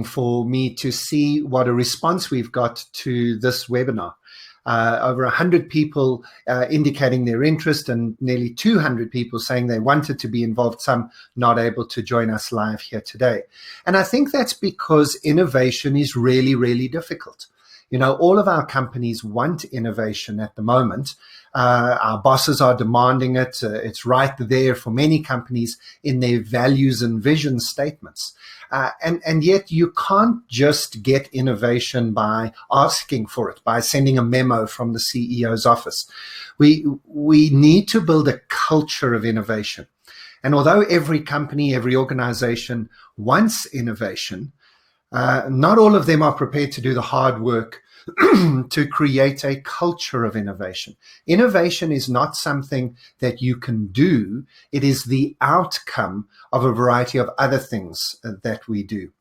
for me to see what a response we've got to this webinar. Over 100 people indicating their interest and nearly 200 people saying they wanted to be involved, some not able to join us live here today. And I think that's because innovation is really, really difficult. You know, all of our companies want innovation at the moment. Our bosses are demanding it. It's right there for many companies in their values and vision statements. And yet you can't just get innovation by asking for it, by sending a memo from the CEO's office. We need to build a culture of innovation. And although every company, every organization wants innovation, not all of them are prepared to do the hard work to create a culture of innovation. Innovation is not something that you can do. It is the outcome of a variety of other things that we do.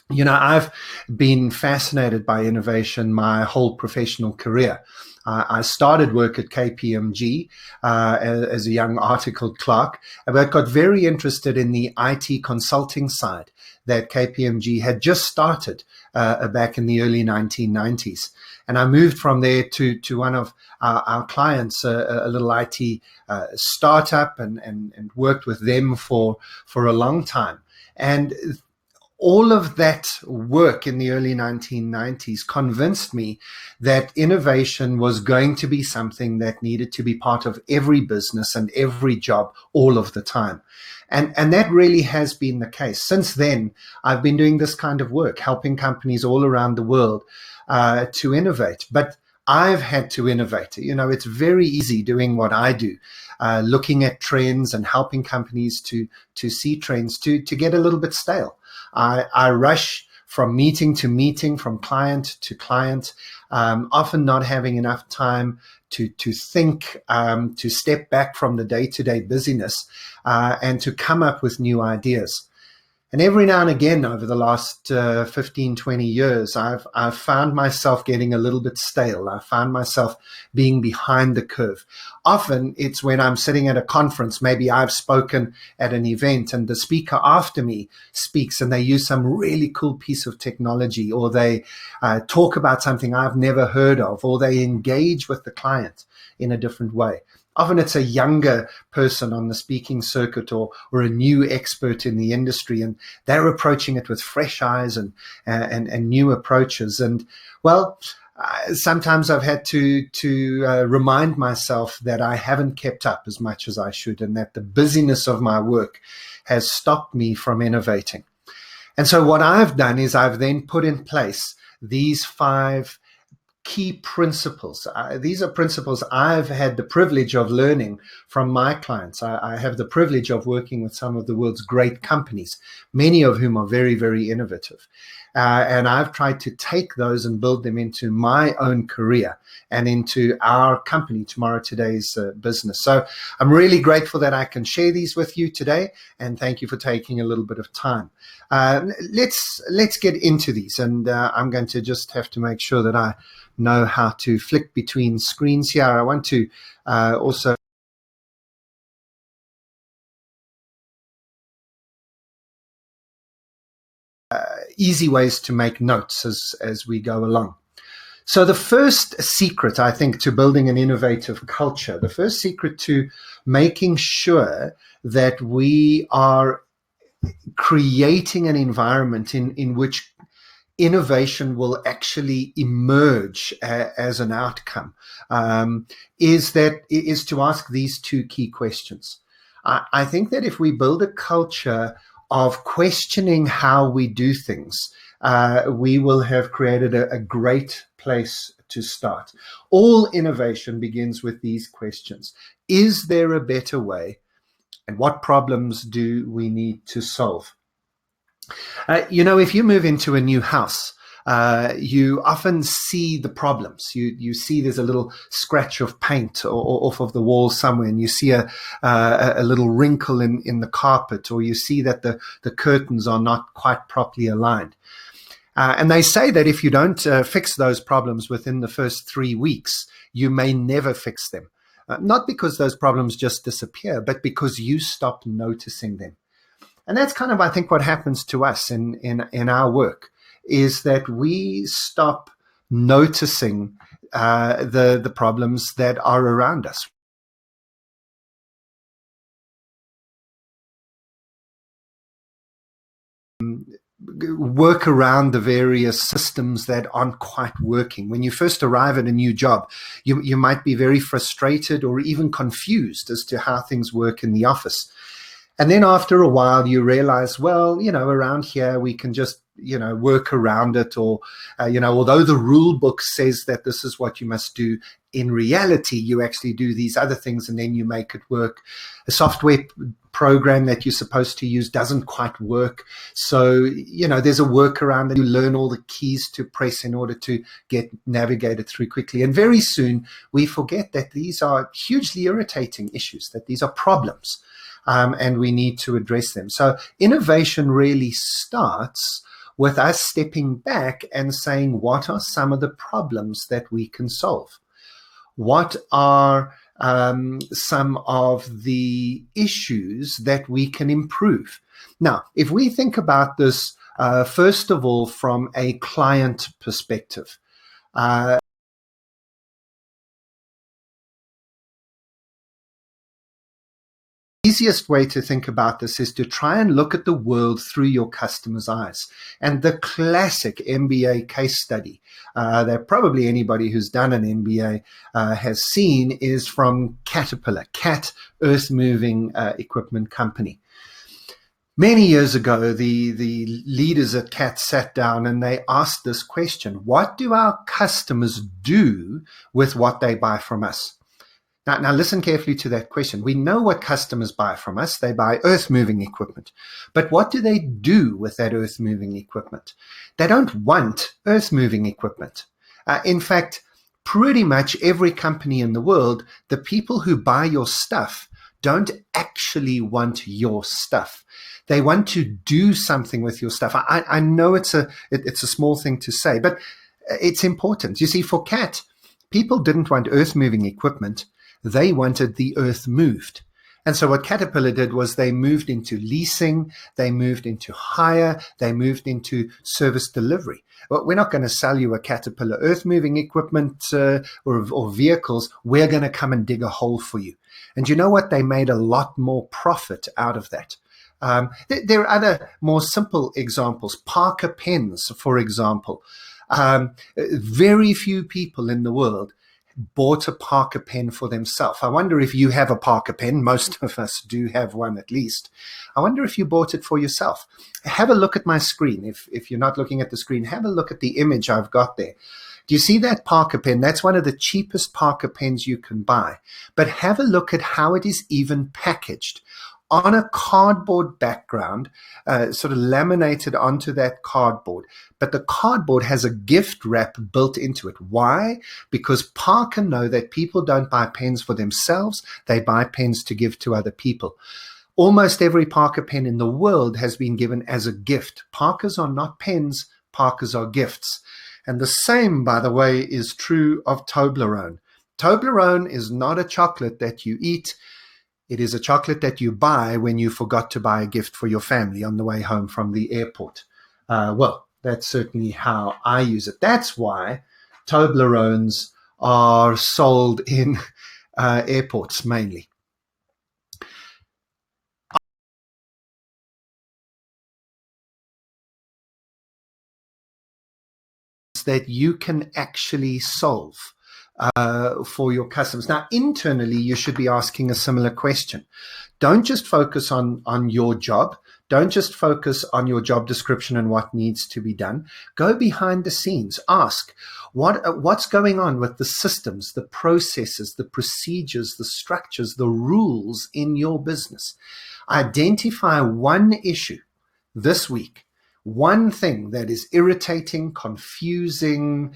You know, I've been fascinated by innovation my whole professional career. I started work at KPMG as a young articled clerk, but got very interested in the IT consulting side that KPMG had just started back in the early 1990s. And I moved from there to one of our clients, a little IT startup, and worked with them for a long time. And all of that work in the early 1990s convinced me that innovation was going to be something that needed to be part of every business and every job all of the time. And that really has been the case. Since then, I've been doing this kind of work, helping companies all around the world to innovate. But I've had to innovate. You know, it's very easy doing what I do, looking at trends and helping companies to see trends to get a little bit stale. I rush from meeting to meeting, from client to client, often not having enough time to think, to step back from the day-to-day busyness, and to come up with new ideas. And every now and again over the last 15, 20 years, I've found myself getting a little bit stale. I found myself being behind the curve. Often it's when I'm sitting at a conference, maybe I've spoken at an event and the speaker after me speaks and they use some really cool piece of technology, or they talk about something I've never heard of, or they engage with the client in a different way. Often it's a younger person on the speaking circuit or a new expert in the industry, and they're approaching it with fresh eyes and new approaches. And well, sometimes I've had to remind myself that I haven't kept up as much as I should, and that the busyness of my work has stopped me from innovating. And so what I've done is I've then put in place these 5 key principles. These are principles I've had the privilege of learning from my clients. I have the privilege of working with some of the world's great companies, many of whom are very, very innovative. And I've tried to take those and build them into my own career and into our company, TomorrowToday's business. So I'm really grateful that I can share these with you today, and thank you for taking a little bit of time. Let's get into these, and I'm going to just have to make sure that I know how to flick between screens here. I want to also easy ways to make notes as we go along. So the first secret, I think, to building an innovative culture, the first secret to making sure that we are creating an environment in which innovation will actually emerge as an outcome, is to ask these 2 key questions. I think that if we build a culture of questioning how we do things, we will have created a great place to start. All innovation begins with these questions. Is there a better way? And what problems do we need to solve? You know, if you move into a new house, you often see the problems. You see there's a little scratch of paint off of the wall somewhere, and you see a little wrinkle in the carpet, or you see that the curtains are not quite properly aligned. And they say that if you don't fix those problems within the first 3 weeks, you may never fix them. Not because those problems just disappear, but because you stop noticing them. And that's kind of, I think, what happens to us in our work, is that we stop noticing the problems that are around us. Work around the various systems that aren't quite working. When you first arrive at a new job, you might be very frustrated or even confused as to how things work in the office. And then after a while, you realize, well, around here, we can just, work around it. Or, although the rule book says that this is what you must do, in reality, you actually do these other things and then you make it work. A software program that you're supposed to use doesn't quite work. So, there's a workaround that you learn all the keys to press in order to get navigated through quickly. And very soon we forget that these are hugely irritating issues, that these are problems. And we need to address them. So innovation really starts with us stepping back and saying, what are some of the problems that we can solve? What are some of the issues that we can improve? Now, if we think about this, first of all, from a client perspective, easiest way to think about this is to try and look at the world through your customer's eyes. And the classic MBA case study that probably anybody who's done an MBA has seen is from Caterpillar, CAT, earth moving equipment company. Many years ago, the leaders at CAT sat down and they asked this question: what do our customers do with what they buy from us? Now listen carefully to that question. We know what customers buy from us. They buy earth-moving equipment. But what do they do with that earth-moving equipment? They don't want earth-moving equipment. In fact, pretty much every company in the world, the people who buy your stuff don't actually want your stuff. They want to do something with your stuff. I know it's a small thing to say, but it's important. You see, for CAT, people didn't want earth-moving equipment. They wanted the earth moved. And so what Caterpillar did was they moved into leasing, they moved into hire, they moved into service delivery. Well, we're not going to sell you a Caterpillar earth-moving equipment or vehicles. We're going to come and dig a hole for you. And you know what? They made a lot more profit out of that. There are other more simple examples. Parker pens, for example. Very few people in the world bought a Parker pen for themselves. I wonder if you have a Parker pen. Most of us do have one at least. I wonder if you bought it for yourself. Have a look at my screen. If you're not looking at the screen, have a look at the image I've got there. Do you see that Parker pen? That's one of the cheapest Parker pens you can buy. But have a look at how it is even packaged. On a cardboard background, sort of laminated onto that cardboard. But the cardboard has a gift wrap built into it. Why? Because Parker know that people don't buy pens for themselves. They buy pens to give to other people. Almost every Parker pen in the world has been given as a gift. Parkers are not pens. Parkers are gifts. And the same, by the way, is true of Toblerone. Toblerone is not a chocolate that you eat. It is a chocolate that you buy when you forgot to buy a gift for your family on the way home from the airport. Well, that's certainly how I use it. That's why Toblerones are sold in airports mainly. That you can actually solve for your customers. Now, internally, you should be asking a similar question. Don't just focus on your job. Don't just focus on your job description and what needs to be done. Go behind the scenes. Ask what's going on with the systems, the processes, the procedures, the structures, the rules in your business. Identify one issue this week, one thing that is irritating, confusing,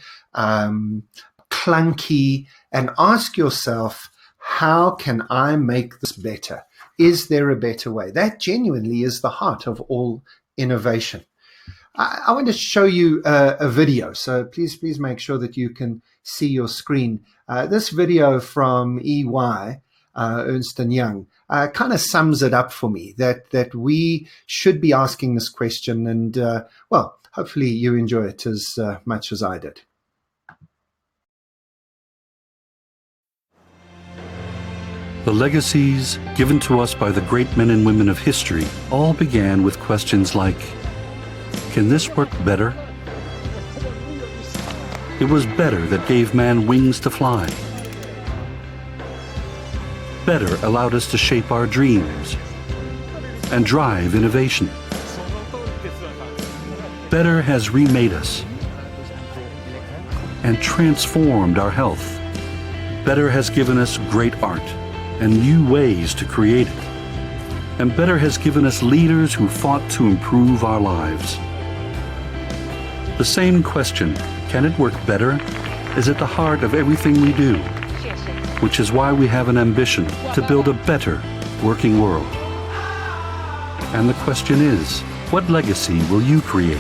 clunky, and ask yourself, how can I make this better? Is there a better way? That genuinely is the heart of all innovation. I want to show you a video, so please make sure that you can see your screen. This video from EY Ernst & Young, kind of sums it up for me, that we should be asking this question. And, well, hopefully you enjoy it as much as I did. The legacies given to us by the great men and women of history all began with questions like, can this work better? It was better that gave man wings to fly. Better allowed us to shape our dreams and drive innovation. Better has remade us and transformed our health. Better has given us great art and new ways to create it. And better has given us leaders who fought to improve our lives. The same question, can it work better, is at the heart of everything we do, which is why we have an ambition to build a better working world. And the question is, what legacy will you create?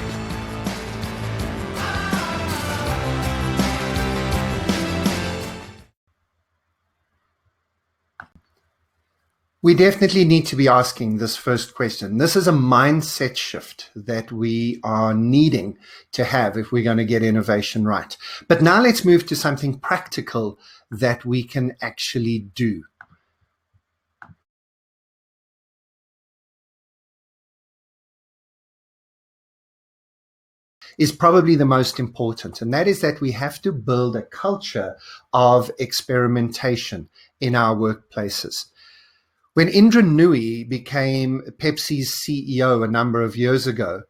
We definitely need to be asking this first question. This is a mindset shift that we are needing to have if we're going to get innovation right. But now let's move to something practical that we can actually do. Is probably the most important, and that is that we have to build a culture of experimentation in our workplaces. When Indra Nooyi became Pepsi's CEO a number of years ago,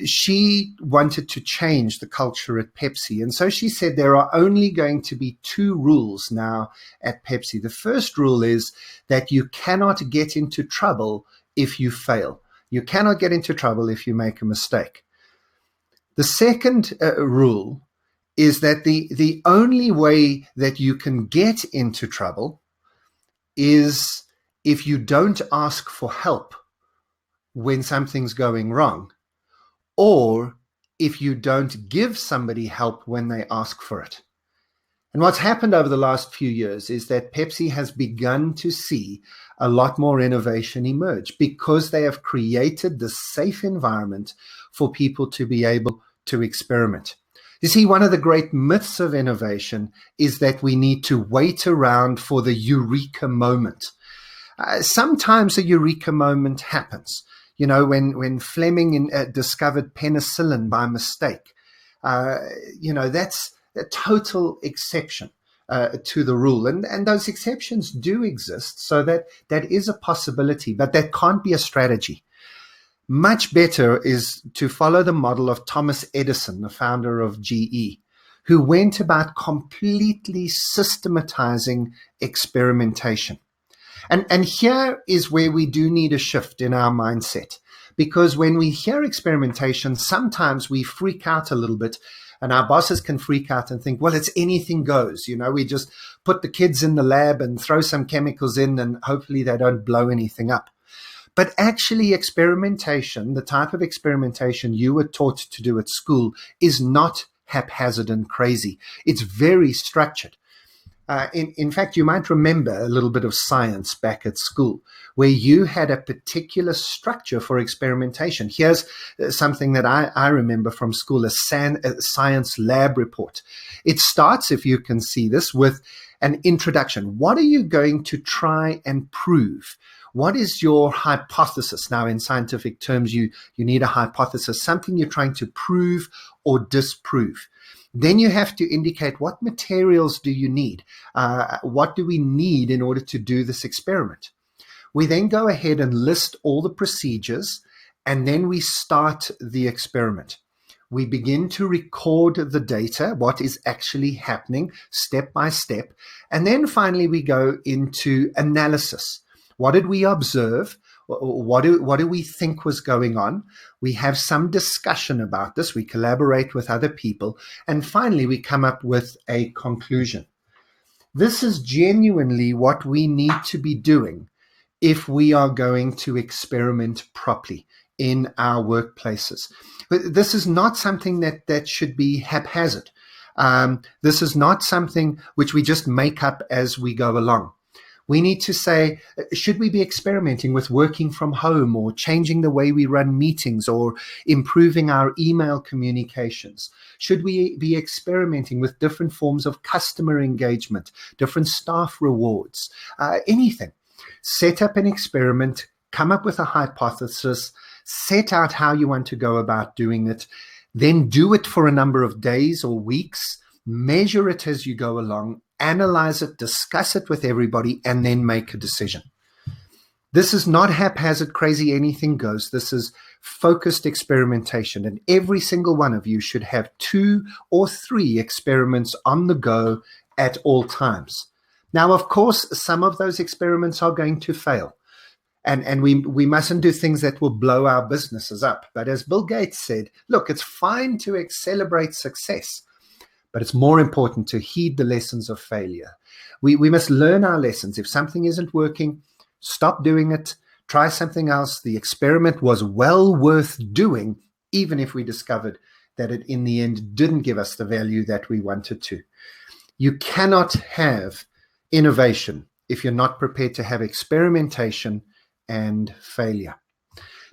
she wanted to change the culture at Pepsi. And so she said there are only going to be two rules now at Pepsi. The first rule is that you cannot get into trouble if you fail. You cannot get into trouble if you make a mistake. The second rule is that the only way that you can get into trouble is if you don't ask for help when something's going wrong, or if you don't give somebody help when they ask for it. And what's happened over the last few years is that Pepsi has begun to see a lot more innovation emerge because they have created this safe environment for people to be able to experiment. You see, one of the great myths of innovation is that we need to wait around for the eureka moment. Sometimes a eureka moment happens. You know, when Fleming discovered penicillin by mistake, that's a total exception to the rule. And those exceptions do exist, so that is a possibility, but that can't be a strategy. Much better is to follow the model of Thomas Edison, the founder of GE, who went about completely systematizing experimentation. And here is where we do need a shift in our mindset, because when we hear experimentation, sometimes we freak out a little bit, and our bosses can freak out and think, well, it's anything goes. You know, we just put the kids in the lab and throw some chemicals in, and hopefully they don't blow anything up. But actually, experimentation, the type of experimentation you were taught to do at school, is not haphazard and crazy. It's very structured. In fact, you might remember a little bit of science back at school, where you had a particular structure for experimentation. Here's something that I remember from school, a science lab report. It starts, if you can see this, with an introduction. What are you going to try and prove? What is your hypothesis? Now, in scientific terms, you need a hypothesis, something you're trying to prove or disprove. Then you have to indicate what materials do you need? What do we need in order to do this experiment? We then go ahead and list all the procedures, and then we start the experiment. We begin to record the data, what is actually happening step by step. And then finally, we go into analysis. What did we observe? What do we think was going on? We have some discussion about this. We collaborate with other people. And finally, we come up with a conclusion. This is genuinely what we need to be doing if we are going to experiment properly in our workplaces. But this is not something that should be haphazard. This is not something which we just make up as we go along. We need to say, should we be experimenting with working from home or changing the way we run meetings or improving our email communications? Should we be experimenting with different forms of customer engagement, different staff rewards, anything? Set up an experiment, come up with a hypothesis, set out how you want to go about doing it, then do it for a number of days or weeks, measure it as you go along, analyze it, discuss it with everybody, and then make a decision. This is not haphazard, crazy, anything goes. This is focused experimentation, and every single one of you should have 2 or 3 experiments on the go at all times. Now, of course, some of those experiments are going to fail, and we mustn't do things that will blow our businesses up. But as Bill Gates said, look, it's fine to celebrate success, but it's more important to heed the lessons of failure. We must learn our lessons. If something isn't working, stop doing it, try something else. The experiment was well worth doing, even if we discovered that it in the end didn't give us the value that we wanted to. You cannot have innovation if you're not prepared to have experimentation and failure.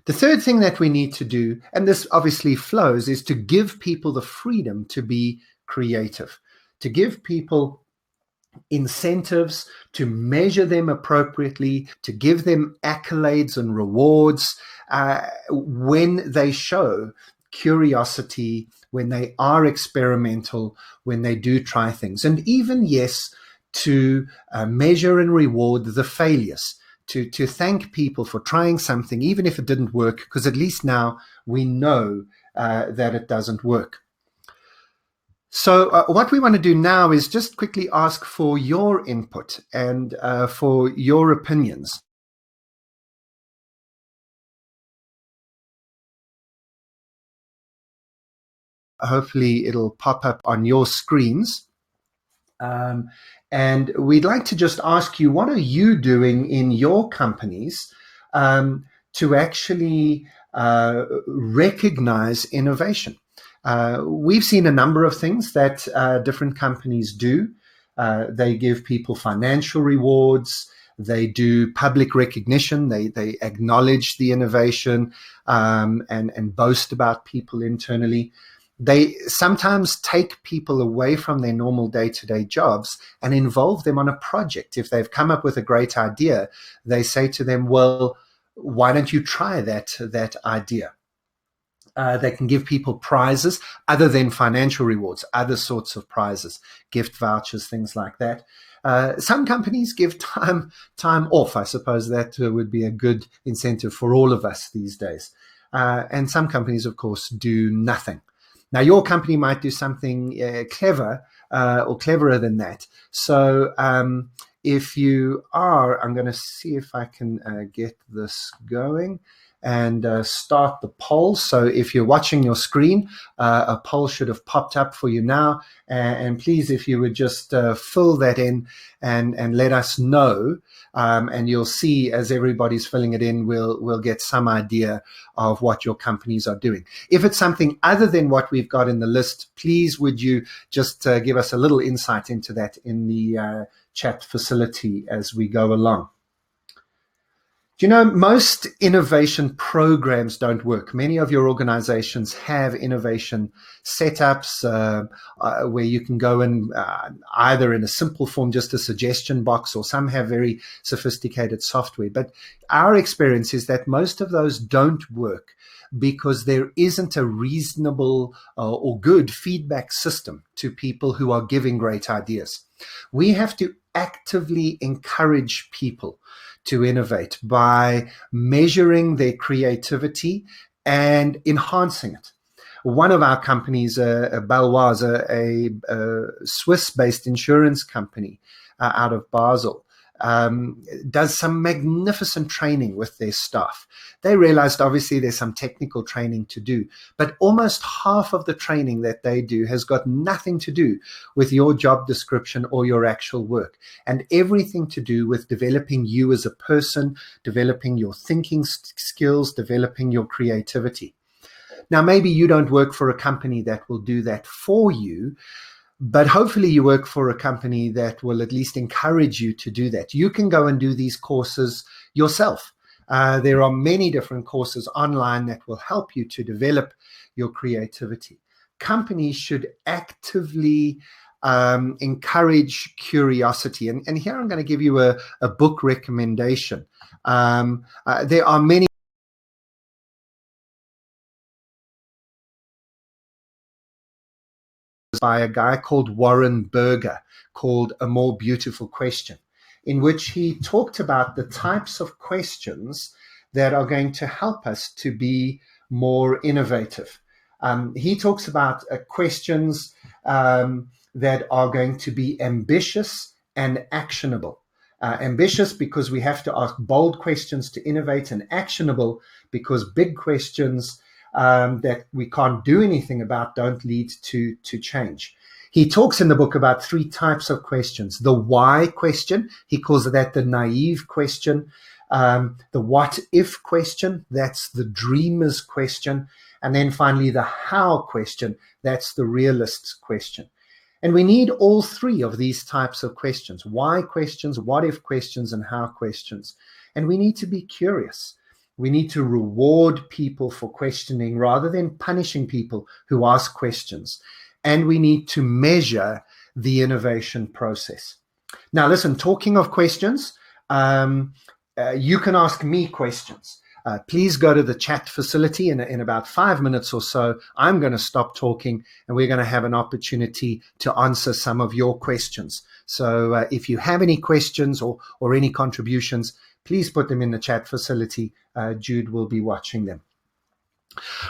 The third thing that we need to do, and this obviously flows, is to give people the freedom to be creative, to give people incentives, to measure them appropriately, to give them accolades and rewards when they show curiosity, when they are experimental, when they do try things. And even, yes, to measure and reward the failures, to thank people for trying something, even if it didn't work, because at least now we know that it doesn't work. So what we want to do now is just quickly ask for your input and for your opinions. Hopefully it'll pop up on your screens. And we'd like to just ask you, what are you doing in your companies to actually recognize innovation? We've seen a number of things that different companies do. They give people financial rewards. They do public recognition. They acknowledge the innovation and boast about people internally. They sometimes take people away from their normal day-to-day jobs and involve them on a project. If they've come up with a great idea, they say to them, well, why don't you try that idea? They can give people prizes other than financial rewards, other sorts of prizes, gift vouchers, things like that. Some companies give time off. I suppose that would be a good incentive for all of us these days. And some companies, of course, do nothing. Now, your company might do something clever or cleverer than that. So if you are, I'm going to see if I can get this going and start the poll. So if you're watching your screen, a poll should have popped up for you now. And please, if you would just fill that in and let us know. And you'll see as everybody's filling it in, we'll get some idea of what your companies are doing. If it's something other than what we've got in the list, please would you just give us a little insight into that in the chat facility as we go along. Do you know, most innovation programs don't work. Many of your organizations have innovation setups where you can go in either in a simple form, just a suggestion box, or some have very sophisticated software. But our experience is that most of those don't work because there isn't a reasonable or good feedback system to people who are giving great ideas. We have to actively encourage people to innovate by measuring their creativity and enhancing it. One of our companies, Baloise, a Swiss-based insurance company out of Basel, does some magnificent training with their staff. They realized obviously there's some technical training to do, but almost half of the training that they do has got nothing to do with your job description or your actual work, and everything to do with developing you as a person, developing your thinking skills, developing your creativity. Now, maybe you don't work for a company that will do that for you, But hopefully you work for a company that will at least encourage you to do that. You can go and do these courses yourself. There are many different courses online that will help you to develop your creativity. Companies should actively encourage curiosity. And here I'm going to give you a book recommendation. There are many by a guy called Warren Berger called A More Beautiful Question, in which he talked about the types of questions that are going to help us to be more innovative. He talks about questions that are going to be ambitious and actionable. Ambitious because we have to ask bold questions to innovate, and actionable because big questions that we can't do anything about don't lead to change. He talks in the book about 3 types of questions. The why question, he calls that the naive question. The what if question, that's the dreamer's question. And then finally, the how question, that's the realist's question. And we need all 3 of these types of questions: why questions, what if questions, and how questions. And we need to be curious. We need to reward people for questioning rather than punishing people who ask questions. And we need to measure the innovation process. Now, listen, talking of questions, you can ask me questions. Please go to the chat facility in about 5 minutes or so. I'm going to stop talking and we're going to have an opportunity to answer some of your questions. So if you have any questions or any contributions, please put them in the chat facility. Jude will be watching them.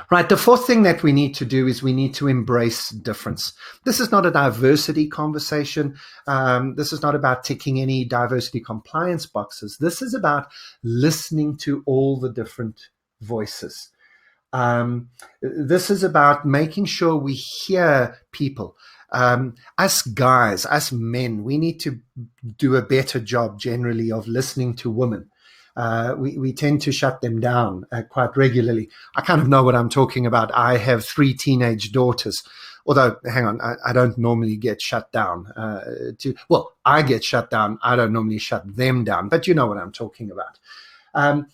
Right. The 4th thing that we need to do is we need to embrace difference. This is not a diversity conversation. This is not about ticking any diversity compliance boxes. This is about listening to all the different voices. This is about making sure we hear people. Us guys, us men, we need to do a better job generally of listening to women. We tend to shut them down quite regularly. I kind of know what I'm talking about. I have 3 teenage daughters, although, hang on, I don't normally get shut down. I get shut down. I don't normally shut them down, but you know what I'm talking about.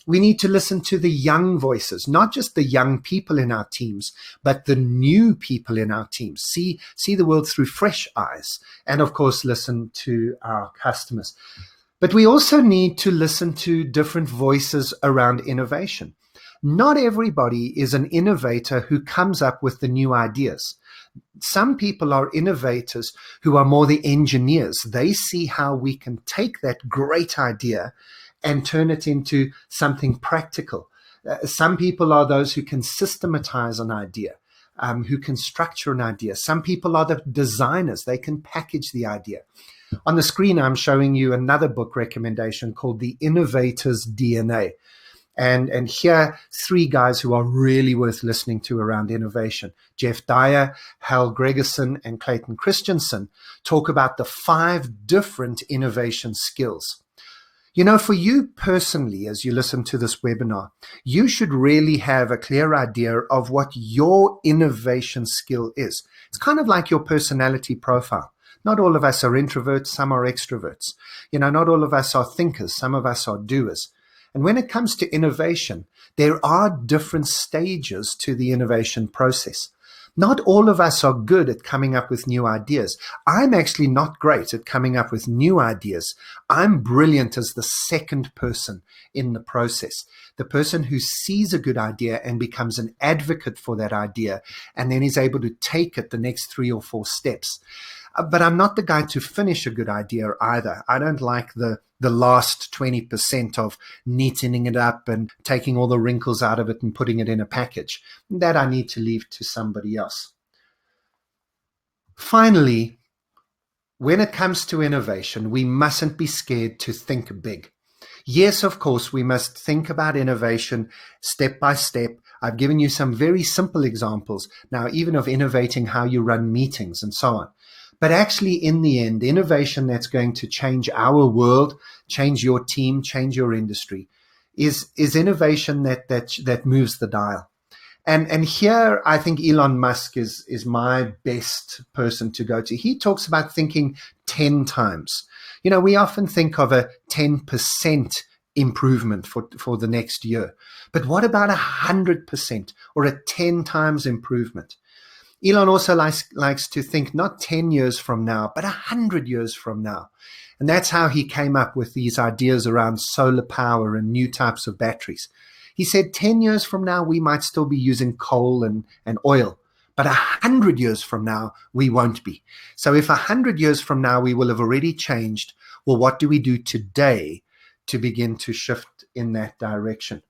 We need to listen to the young voices, not just the young people in our teams, but the new people in our teams. See the world through fresh eyes, and of course, listen to our customers. But we also need to listen to different voices around innovation. Not everybody is an innovator who comes up with the new ideas. Some people are innovators who are more the engineers. They see how we can take that great idea and turn it into something practical. Some people are those who can systematize an idea, who can structure an idea. Some people are the designers. They can package the idea. On the screen, I'm showing you another book recommendation called The Innovator's DNA. And here, 3 guys who are really worth listening to around innovation. Jeff Dyer, Hal Gregerson, and Clayton Christensen talk about the 5 different innovation skills. You know, for you personally, as you listen to this webinar, you should really have a clear idea of what your innovation skill is. It's kind of like your personality profile. Not all of us are introverts, some are extroverts. You know, not all of us are thinkers, some of us are doers. And when it comes to innovation, there are different stages to the innovation process. Not all of us are good at coming up with new ideas. I'm actually not great at coming up with new ideas. I'm brilliant as the second person in the process, the person who sees a good idea and becomes an advocate for that idea and then is able to take it the next 3 or 4 steps. But I'm not the guy to finish a good idea either. I don't like the last 20% of neatening it up and taking all the wrinkles out of it and putting it in a package. That I need to leave to somebody else. Finally, when it comes to innovation, we mustn't be scared to think big. Yes, of course, we must think about innovation step by step. I've given you some very simple examples now, even of innovating how you run meetings and so on. But actually, in the end, innovation that's going to change our world, change your team, change your industry, is innovation that moves the dial. And here, I think Elon Musk is my best person to go to. He talks about thinking 10 times. You know, we often think of a 10% improvement for the next year. But what about 100% or a 10 times improvement? Elon also likes to think not 10 years from now, but 100 years from now. And that's how he came up with these ideas around solar power and new types of batteries. He said 10 years from now, we might still be using coal and oil, but 100 years from now, we won't be. So if 100 years from now, we will have already changed, well, what do we do today to begin to shift in that direction?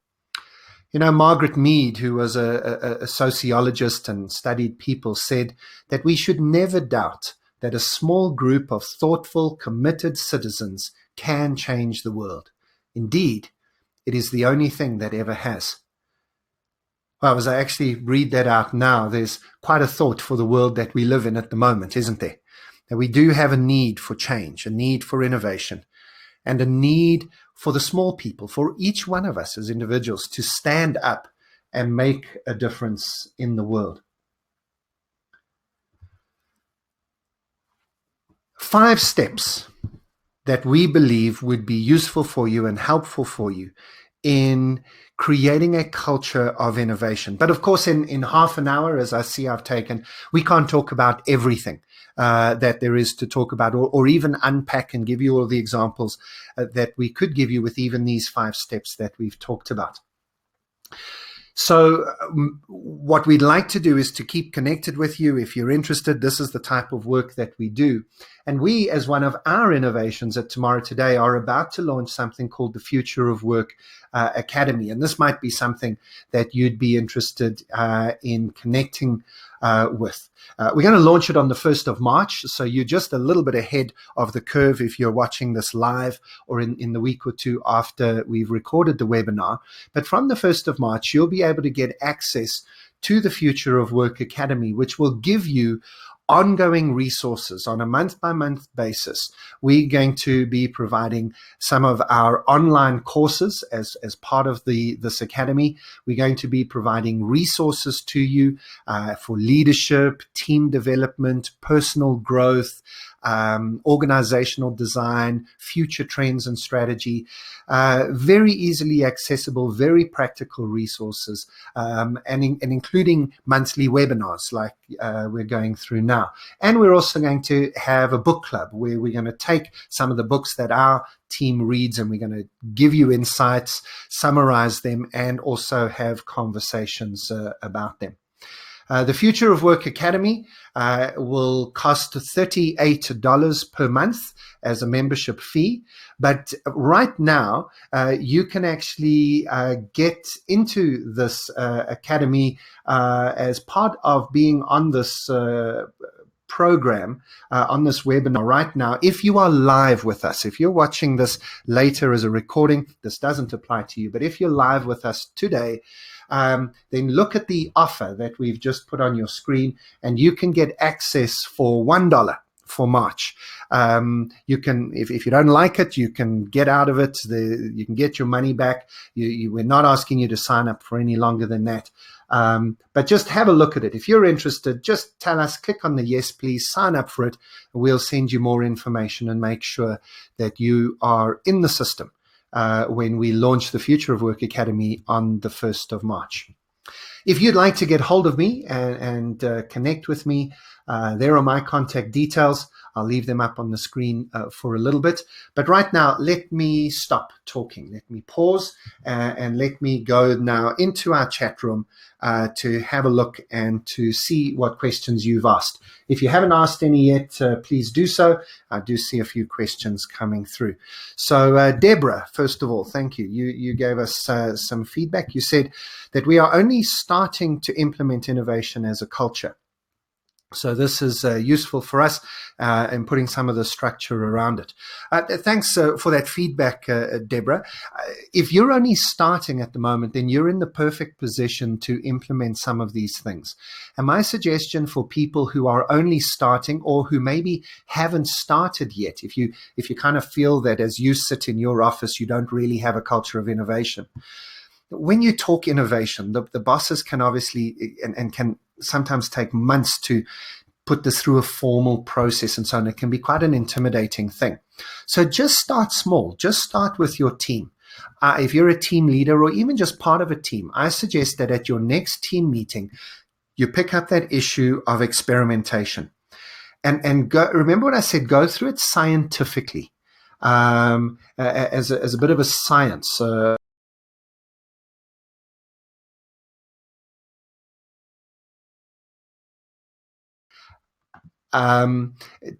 You know, Margaret Mead, who was a sociologist and studied people, said that we should never doubt that a small group of thoughtful, committed citizens can change the world. Indeed, it is the only thing that ever has. Well, as I actually read that out now, there's quite a thought for the world that we live in at the moment, isn't there? That we do have a need for change, a need for innovation, and a need for the small people, for each one of us as individuals to stand up and make a difference in the world. 5 steps that we believe would be useful for you and helpful for you in creating a culture of innovation. But of course, in half an hour, as I see I've taken, we can't talk about everything that there is to talk about, or even unpack and give you all the examples that we could give you with even these 5 steps that we've talked about. So what we'd like to do is to keep connected with you. If you're interested, this is the type of work that we do. And we, as one of our innovations at Tomorrow Today, are about to launch something called the Future of Work Academy. And this might be something that you'd be interested in connecting with. We're going to launch it on the 1st of March, so you're just a little bit ahead of the curve if you're watching this live or in the week or two after we've recorded the webinar. But from the 1st of March, you'll be able to get access to the Future of Work Academy, which will give you ongoing resources on a month-by-month basis. We're going to be providing some of our online courses as part of this academy. We're going to be providing resources to you for leadership, team development, personal growth, organizational design, future trends and strategy, very easily accessible, very practical resources, and including monthly webinars like we're going through now. And we're also going to have a book club where we're going to take some of the books that our team reads and we're going to give you insights, summarize them, and also have conversations about them. The Future of Work Academy will cost $38 per month as a membership fee. But right now, you can actually get into this academy as part of being on this program, on this webinar right now. If you are live with us, if you're watching this later as a recording, this doesn't apply to you. But if you're live with us today, then look at the offer that we've just put on your screen, and you can get access for $1 for March. You can, if you don't like it, you can get out of it. You can get your money back. We're not asking you to sign up for any longer than that. But just have a look at it. If you're interested, just tell us, click on the yes, please, sign up for it. We'll send you more information and make sure that you are in the system when we launch the Future of Work Academy on the 1st of March. If you'd like to get hold of me and connect with me, there are my contact details. I'll leave them up on the screen for a little bit. But right now, let me stop talking. Let me pause and let me go now into our chat room to have a look and to see what questions you've asked. If you haven't asked any yet, please do so. I do see a few questions coming through. So Deborah, first of all, thank you. You gave us some feedback. You said that we are only starting to implement innovation as a culture. So this is useful for us in putting some of the structure around it. Thanks for that feedback, Deborah. If you're only starting at the moment, then you're in the perfect position to implement some of these things. And my suggestion for people who are only starting or who maybe haven't started yet, if you kind of feel that as you sit in your office, you don't really have a culture of innovation, when you talk innovation, the bosses can obviously and can sometimes take months to put this through a formal process and so on. It can be quite an intimidating thing. So just start small. Just start with your team. If you're a team leader or even just part of a team, I suggest that at your next team meeting, you pick up that issue of experimentation. And go, remember what I said, go through it scientifically, as a bit of a science.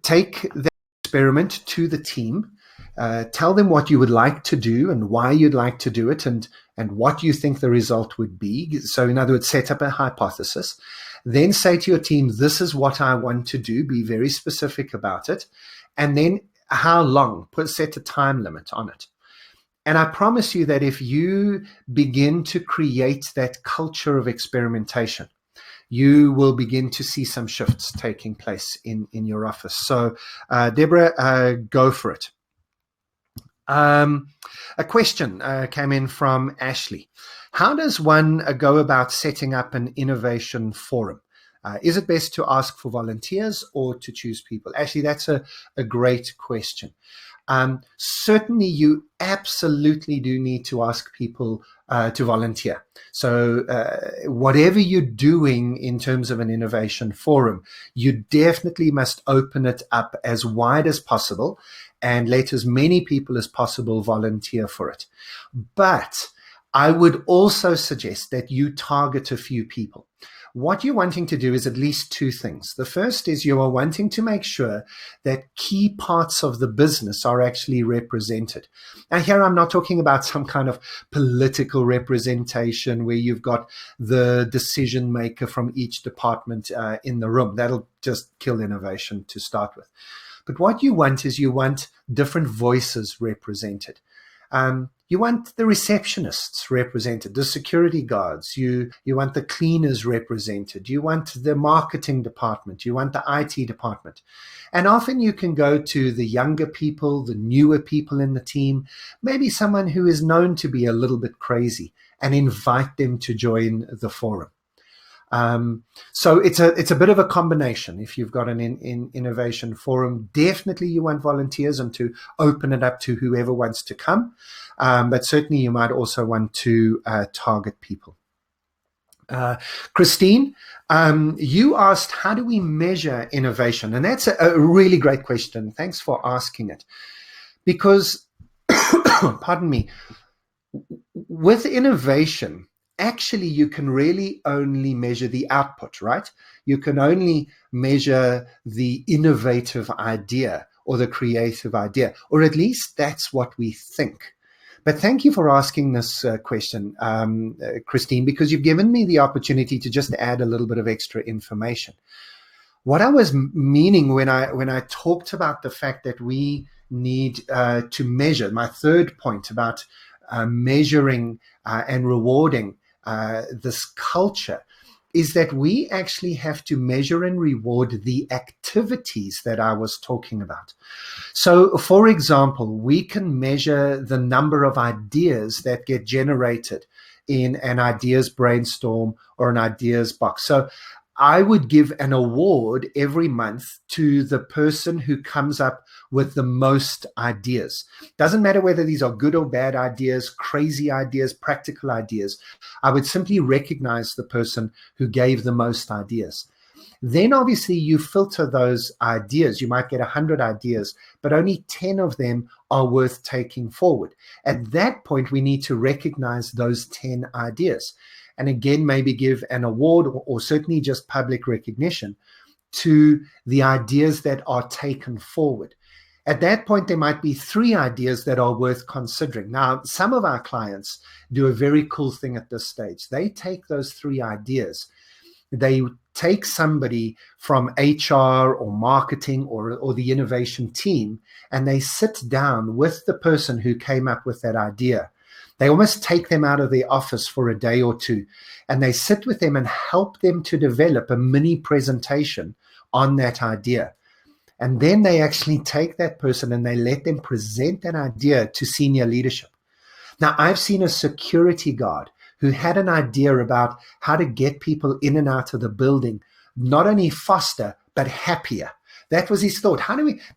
Take the experiment to the team, tell them what you would like to do and why you'd like to do it, and what you think the result would be. So in other words, set up a hypothesis. Then say to your team, this is what I want to do. Be very specific about it. And then how long? Set a time limit on it. And I promise you that if you begin to create that culture of experimentation, you will begin to see some shifts taking place in your office. So, Deborah, go for it. A question came in from Ashley. How does one go about setting up an innovation forum? Is it best to ask for volunteers or to choose people? Ashley, that's a great question. Certainly, you absolutely do need to ask people to volunteer. So whatever you're doing in terms of an innovation forum, you definitely must open it up as wide as possible and let as many people as possible volunteer for it. But I would also suggest that you target a few people. What you're wanting to do is at least two things. The first is you are wanting to make sure that key parts of the business are actually represented. Now, here I'm not talking about some kind of political representation where you've got the decision maker from each department in the room. That'll just kill innovation to start with. But what you want is you want different voices represented. You want the receptionists represented, the security guards. You want the cleaners represented. You want the marketing department. You want the IT department. And often you can go to the younger people, the newer people in the team, maybe someone who is known to be a little bit crazy, and invite them to join the forum. So it's a bit of a combination. If you've got an innovation forum, definitely you want volunteers and to open it up to whoever wants to come. But certainly you might also want to target people. Christine, you asked, how do we measure innovation? And that's a really great question. Thanks for asking it. Because, pardon me, with innovation, actually, you can really only measure the output, right? You can only measure the innovative idea or the creative idea, or at least that's what we think. But thank you for asking this question, Christine, because you've given me the opportunity to just add a little bit of extra information. What I was meaning when I talked about the fact that we need to measure, my third point about measuring and rewarding this culture, is that we actually have to measure and reward the activities that I was talking about. So, for example, we can measure the number of ideas that get generated in an ideas brainstorm or an ideas box. So I would give an award every month to the person who comes up with the most ideas. Doesn't matter whether these are good or bad ideas, crazy ideas, practical ideas. I would simply recognize the person who gave the most ideas. Then obviously you filter those ideas. You might get 100 ideas, but only 10 of them are worth taking forward. At that point, we need to recognize those 10 ideas. And again, maybe give an award or certainly just public recognition to the ideas that are taken forward. At that point, there might be 3 ideas that are worth considering. Now, some of our clients do a very cool thing at this stage. They take those 3 ideas. They take somebody from HR or marketing or the innovation team, and they sit down with the person who came up with that idea. They almost take them out of the office for a day or two, and they sit with them and help them to develop a mini presentation on that idea. And then they actually take that person and they let them present that idea to senior leadership. Now, I've seen a security guard who had an idea about how to get people in and out of the building, not only faster, but happier. That was his thought.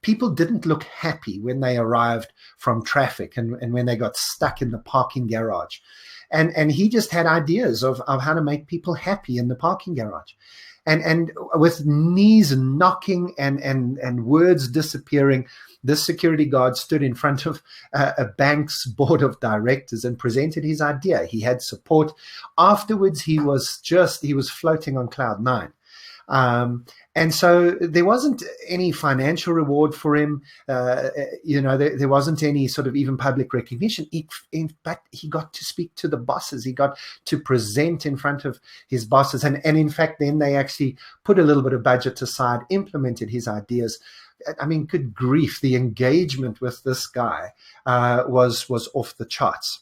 People didn't look happy when they arrived from traffic and when they got stuck in the parking garage. And he just had ideas of how to make people happy in the parking garage. And with knees knocking and words disappearing, this security guard stood in front of a bank's board of directors and presented his idea. He had support. Afterwards, he was floating on cloud nine. And so there wasn't any financial reward for him. There wasn't any sort of even public recognition. But he got to speak to the bosses. He got to present in front of his bosses. And in fact, then they actually put a little bit of budget aside, implemented his ideas. I mean, good grief, the engagement with this guy was off the charts.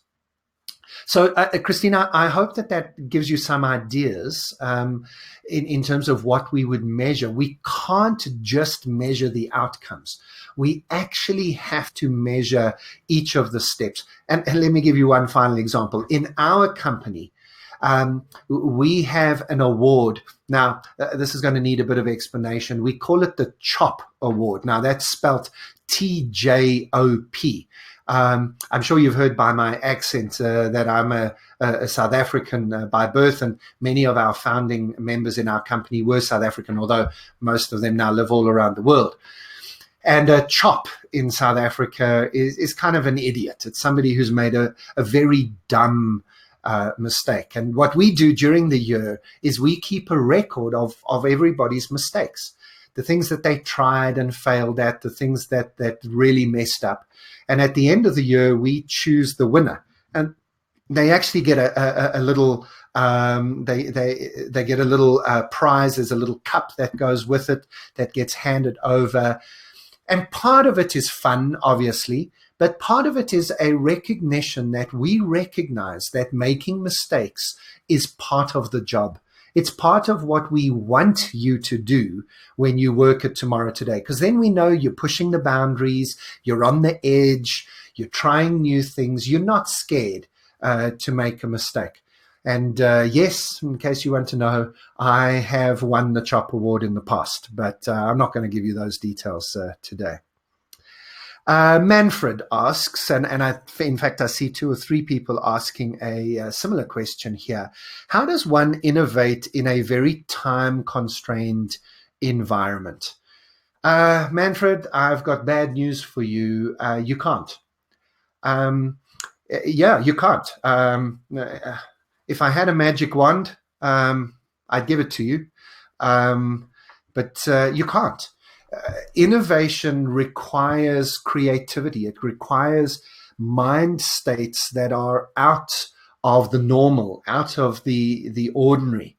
So, Christina, I hope that gives you some ideas in terms of what we would measure. We can't just measure the outcomes. We actually have to measure each of the steps. And let me give you one final example. In our company, we have an award. Now, this is going to need a bit of explanation. We call it the CHOP Award. Now, that's spelled TJOP. I'm sure you've heard by my accent that I'm a South African by birth, and many of our founding members in our company were South African, although most of them now live all around the world. And a chop in South Africa is kind of an idiot. It's somebody who's made a very dumb mistake. And what we do during the year is we keep a record of everybody's mistakes, the things that they tried and failed at, the things that really messed up. And at the end of the year, we choose the winner, and they actually get a little. They get a little prize. There's a little cup that goes with it that gets handed over, and part of it is fun, obviously, but part of it is a recognition that we recognize that making mistakes is part of the job. It's part of what we want you to do when you work at Tomorrow Today, because then we know you're pushing the boundaries, you're on the edge, you're trying new things, you're not scared to make a mistake. And yes, in case you want to know, I have won the CHOP Award in the past, but I'm not going to give you those details today. Manfred asks, and in fact, I see 2 or 3 people asking a similar question here. How does one innovate in a very time-constrained environment? Manfred, I've got bad news for you. You can't. You can't. If I had a magic wand, I'd give it to you. But you can't. Innovation requires creativity. It requires mind states that are out of the normal, out of the ordinary.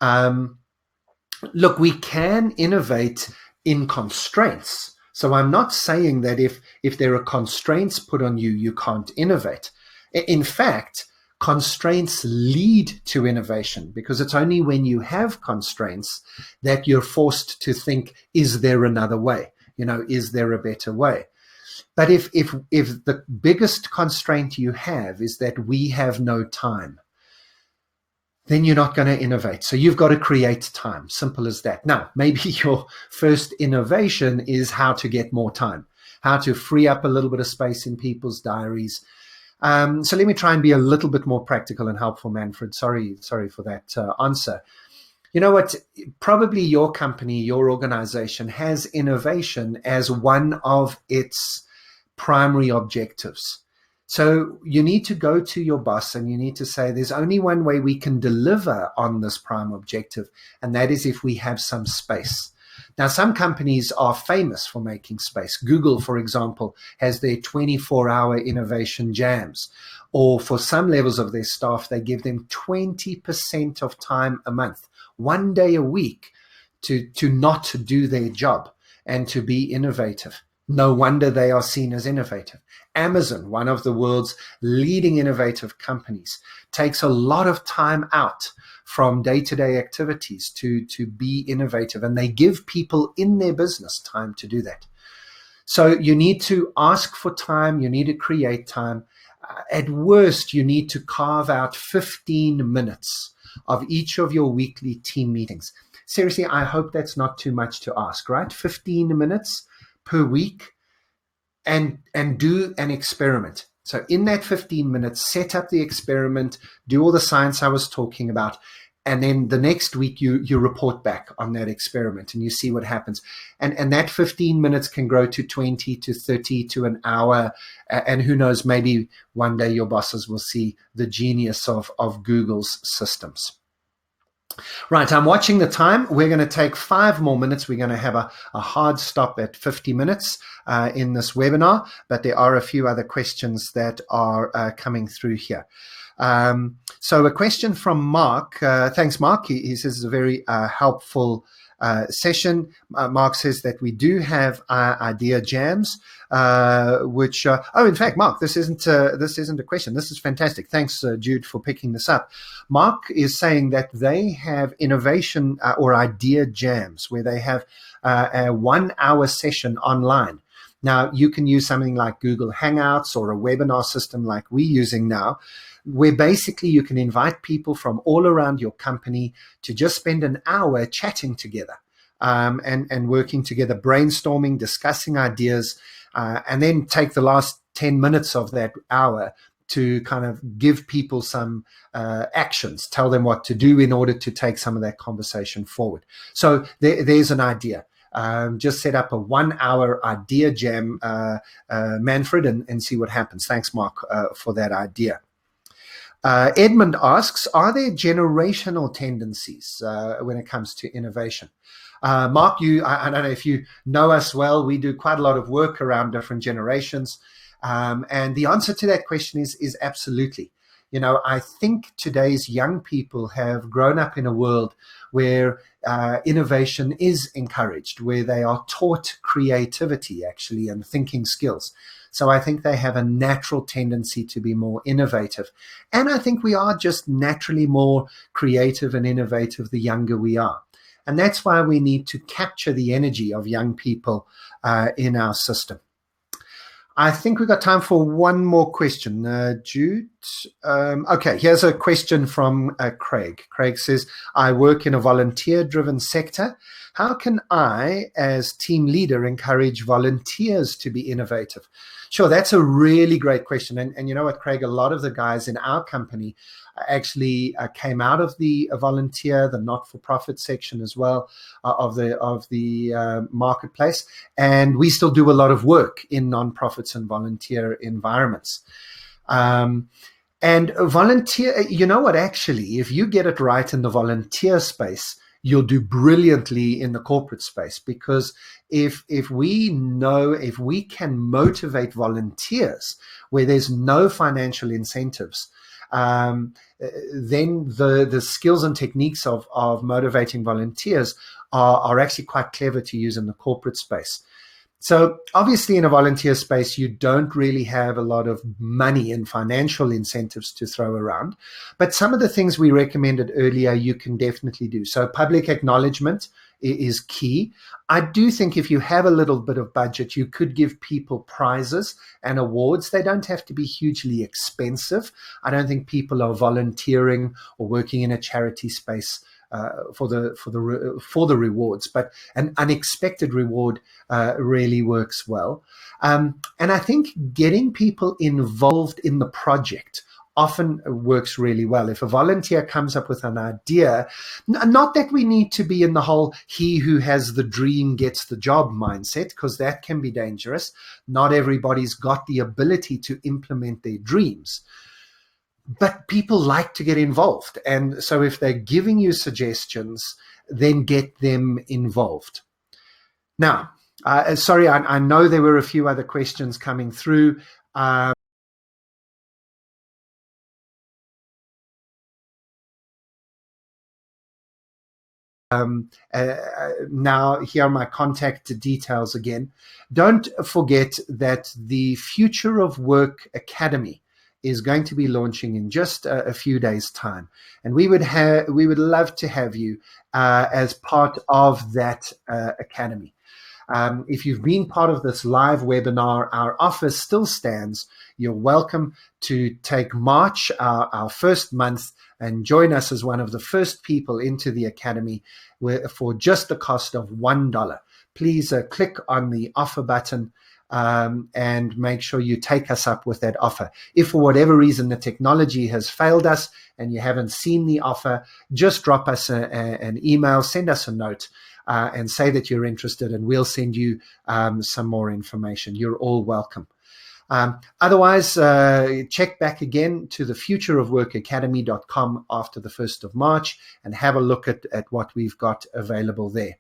Look, we can innovate in constraints. So I'm not saying that if there are constraints put on you, you can't innovate. In fact, constraints lead to innovation, because it's only when you have constraints that you're forced to think, is there another way? Is there a better way? But if the biggest constraint you have is that we have no time, then you're not going to innovate. So you've got to create time. Simple as that. Now, maybe your first innovation is how to get more time, how to free up a little bit of space in people's diaries. So let me try and be a little bit more practical and helpful, Manfred. Sorry for that answer. You know what? Probably your company, your organization has innovation as one of its primary objectives. So you need to go to your boss and you need to say, there's only one way we can deliver on this prime objective, and that is if we have some space. Now, some companies are famous for making space. Google, for example, has their 24-hour innovation jams. Or for some levels of their staff, they give them 20% of time a month, 1 day a week, to not do their job and to be innovative. No wonder they are seen as innovative. Amazon, one of the world's leading innovative companies, takes a lot of time out from day-to-day activities to be innovative, and they give people in their business time to do that. So you need to ask for time, you need to create time. At worst, you need to carve out 15 minutes of each of your weekly team meetings. Seriously, I hope that's not too much to ask, right? 15 minutes per week, and do an experiment. So in that 15 minutes, set up the experiment, do all the science I was talking about, and then the next week you report back on that experiment and you see what happens. And that 15 minutes can grow to 20 to 30 to an hour. And who knows, maybe one day your bosses will see the genius of Google's systems. Right, I'm watching the time. We're going to take 5 more minutes. We're going to have a hard stop at 50 minutes in this webinar, but there are a few other questions that are coming through here. So a question from Mark. Thanks, Mark. He says it's a very helpful session. Mark says that we do have idea jams, which in fact, Mark, this isn't a question. This is fantastic. Thanks, Jude, for picking this up. Mark is saying that they have innovation or idea jams where they have a 1-hour session online. Now, you can use something like Google Hangouts or a webinar system like we're using now, where basically you can invite people from all around your company to just spend an hour chatting together and working together, brainstorming, discussing ideas, and then take the last 10 minutes of that hour to kind of give people some actions, tell them what to do in order to take some of that conversation forward. So there's an idea. Just set up a 1-hour idea jam, Manfred, and see what happens. Thanks, Mark, for that idea. Edmund asks, are there generational tendencies when it comes to innovation? Mark, I don't know if you know us well. We do quite a lot of work around different generations. And the answer to that question is absolutely. You know, I think today's young people have grown up in a world where innovation is encouraged, where they are taught creativity, actually, and thinking skills. So I think they have a natural tendency to be more innovative. And I think we are just naturally more creative and innovative the younger we are. And that's why we need to capture the energy of young people in our system. I think we've got time for one more question. Jude? Okay, here's a question from Craig. Craig says, I work in a volunteer-driven sector. How can I, as team leader, encourage volunteers to be innovative? Sure, that's a really great question. And you know what, Craig, a lot of the guys in our company actually came out of the volunteer, the not-for-profit section as well of the marketplace. And we still do a lot of work in non-profits and volunteer environments. And volunteer, you know what, actually, if you get it right in the volunteer space, you'll do brilliantly in the corporate space, because if we can motivate volunteers where there's no financial incentives, then the skills and techniques of motivating volunteers are actually quite clever to use in the corporate space. So obviously in a volunteer space, you don't really have a lot of money and financial incentives to throw around. But some of the things we recommended earlier, you can definitely do. So public acknowledgement is key. I do think if you have a little bit of budget, you could give people prizes and awards. They don't have to be hugely expensive. I don't think people are volunteering or working in a charity space for the rewards, but an unexpected reward really works well. And I think getting people involved in the project often works really well. If a volunteer comes up with an idea, not that we need to be in the whole he who has the dream gets the job mindset, because that can be dangerous. Not everybody's got the ability to implement their dreams. But people like to get involved. And so if they're giving you suggestions, then get them involved. Now, sorry, I know there were a few other questions coming through. Now, here are my contact details again. Don't forget that the Future of Work Academy is going to be launching in just a few days' time, and we would love to have you as part of that academy. If you've been part of this live webinar, our offer still stands. You're welcome to take March, our first month, and join us as one of the first people into the Academy for just the cost of $1. Please click on the offer button and make sure you take us up with that offer. If for whatever reason the technology has failed us and you haven't seen the offer, just drop us an email, send us a note, and say that you're interested, and we'll send you some more information. You're all welcome. Otherwise, check back again to the futureofworkacademy.com after the 1st of March and have a look at what we've got available there.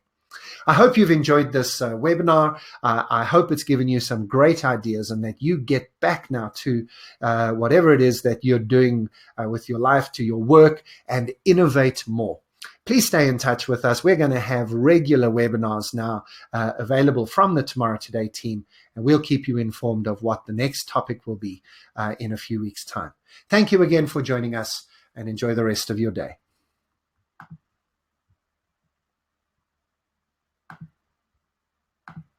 I hope you've enjoyed this webinar. I hope it's given you some great ideas and that you get back now to whatever it is that you're doing with your life, to your work, and innovate more. Please stay in touch with us. We're going to have regular webinars now available from the Tomorrow Today team, and we'll keep you informed of what the next topic will be in a few weeks' time. Thank you again for joining us, and enjoy the rest of your day.